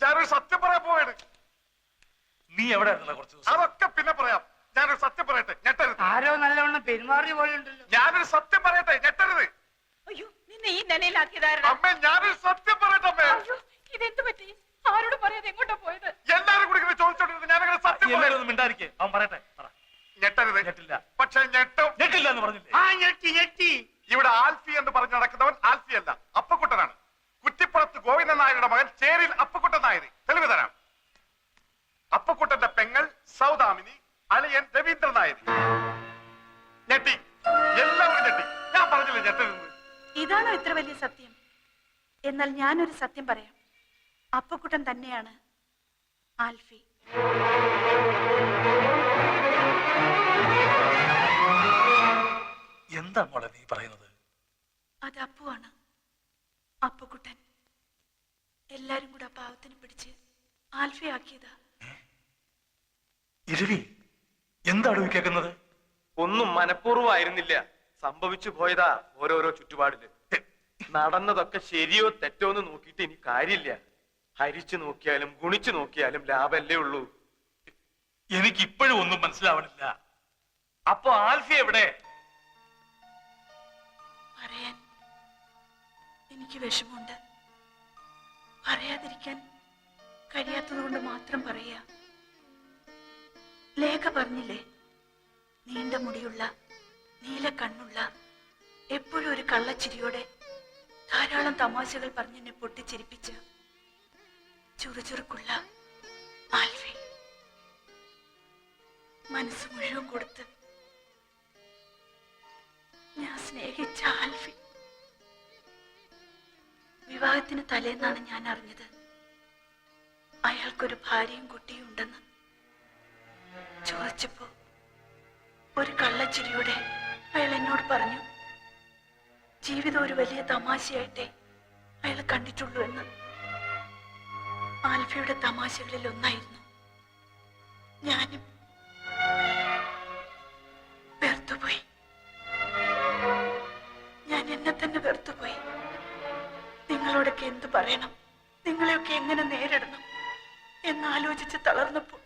ഞാനൊരു സത്യം പറയാൻ പോവാണ്. നീ എവിടെ കുറച്ച് ദിവസം? അതൊക്കെ പിന്നെ പറയാം. ഞാനൊരു സത്യം പറയട്ടെ, ഞെട്ടരുത്. ആരോ നല്ലവണ്ണം പെരുമാറിയ പോലെ ഉണ്ടല്ലോ. ഞാനൊരു സത്യം പറയട്ടെ, ഞെട്ടരുത്. അയ്യോ, നിന്നെ ഈ നിലയിലാക്കിയതായിരുന്നു. അമ്മേ, ഞാനൊരു സത്യം പറയട്ടെ അമ്മേ. അയ്യോ, ഇതെന്ത് പറ്റി? ആരോട് പറയാതെ എങ്ങോട്ടാ പോയത്? എല്ലാരും കൂടി ഇങ്ങനെ ചോദിച്ചോണ്ടിരുന്നു. ഞാനങ്ങനെ സത്യം എല്ലാരും മിണ്ടായിരിക്കേ. അവൻ പറയട്ടെ. ഞെട്ടരുത്. ഞെട്ടില്ല. പക്ഷെ ഞെട്ടും. ഞെട്ടില്ല എന്ന് പറഞ്ഞില്ലേ? ആ ഞെട്ടി ഞെട്ടി. ഇവിടെ ആൽഫി എന്ന് പറഞ്ഞ് നടക്കുന്നവൻ ആൽഫി അല്ല, അപ്പക്കുട്ടനാണ്. കുറ്റിപ്പുറത്ത് ഗോവിന്ദൻ നായരുടെ മകൻ ചേരിൽ അപ്പക്കുട്ടൻ നായർ. തെളിവ് തരാം. അപ്പക്കുട്ടന്റെ പെങ്ങൾ സൗദാമിനി, അളിയൻ രവീന്ദ്രൻ നായർ. ഞെട്ടി, എല്ലാവരും ഞെട്ടി. ഞാൻ പറഞ്ഞില്ലേ ഞെട്ടരുത്. ഇതാണോ ഇത്ര വലിയ സത്യം? എന്നാൽ ഞാനൊരു സത്യം പറയാം. അപ്പക്കുട്ടൻ തന്നെയാണ് ആൽഫി. എന്താ മോളെ നീ പറയുന്നത്? അത് അപ്പുവാണ്. അപ്പക്കുട്ടൻ എല്ലാരും കൂടെ പാവത്തിന് പിടിച്ച് ആൽഫി ആക്കിയതാ. ഇരവി, എന്താണ് കേൾക്കുന്നത്? ഒന്നും മനഃപൂർവ്വമായിരുന്നില്ല, സംഭവിച്ചു പോയതാ ഓരോരോ ചുറ്റുപാടില്. നടന്നതൊക്കെ ശരിയോ തെറ്റോ എന്ന് നോക്കിയിട്ട് ഇനി കാര്യമില്ല. ഹരിച്ചു നോക്കിയാലും ഗുണിച്ചു നോക്കിയാലും ലാഭല്ലേ ഉള്ളൂ. എനിക്ക് ഇപ്പോഴും ഒന്നും മനസ്സിലാവണില്ല. അപ്പൊ ആൽഫി എവിടെ? പറയാൻ എനിക്ക് വിഷമമുണ്ട്. പറയാതിരിക്കാൻ കഴിയാത്തത് കൊണ്ട് മാത്രം പറയാ. ലേഖ പറഞ്ഞില്ലേ, നീണ്ട മുടിയുള്ള നീല കണ്ണുള്ള എപ്പോഴും ഒരു കള്ളച്ചിരിയോടെ ധാരാളം തമാശകൾ പറഞ്ഞെന്നെ പൊട്ടിച്ചിരിപ്പിച്ച ചുറുചുറുക്കുള്ള ആൽഫി. മനസ്സ് മുഴുവൻ കൊടുത്ത് ഞാൻ സ്നേഹിച്ച ആൽഫി. വിവാഹത്തിന് തലേന്നാണ് ഞാൻ അറിഞ്ഞത് അയാൾക്കൊരു ഭാര്യയും കുട്ടിയും ഉണ്ടെന്ന്. ചോദിച്ചപ്പോ ഒരു കള്ളച്ചിരിയോടെ അയാൾ എന്നോട് പറഞ്ഞു, ജീവിതം ഒരു വലിയ തമാശയായിട്ടേ അയാൾ കണ്ടിട്ടുള്ളൂ എന്ന്. ആൽഫിയുടെ തമാശകളിൽ ഒന്നായിരുന്നു. ഞാനും വെറുത്തുപോയി. ഞാൻ എന്നെ തന്നെ വെറുത്തുപോയി. നിങ്ങളോടൊക്കെ എന്തു പറയണം, നിങ്ങളെയൊക്കെ എങ്ങനെ നേരിടണം എന്നാലോചിച്ച് തളർന്നപ്പോൾ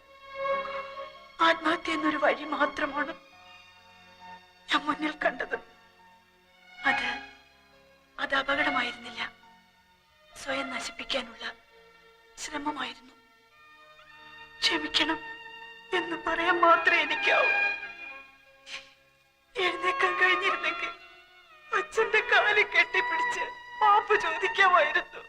ആത്മഹത്യ എന്നൊരു വഴി മാത്രമാണ് ഞാൻ മുന്നിൽ കണ്ടത്. അത് അപകടമായിരുന്നില്ല, സ്വയം നശിപ്പിക്കാനുള്ള ശ്രമമായിരുന്നു. ക്ഷമിക്കണം എന്ന് പറയാൻ മാത്രമേ എനിക്കാവൂ. എഴുന്നേക്കാൻ കഴിഞ്ഞിരുന്നെങ്കിൽ അച്ഛന്റെ കാലിൽ കെട്ടിപ്പിടിച്ച് മാപ്പ് ചോദിക്കാമായിരുന്നു.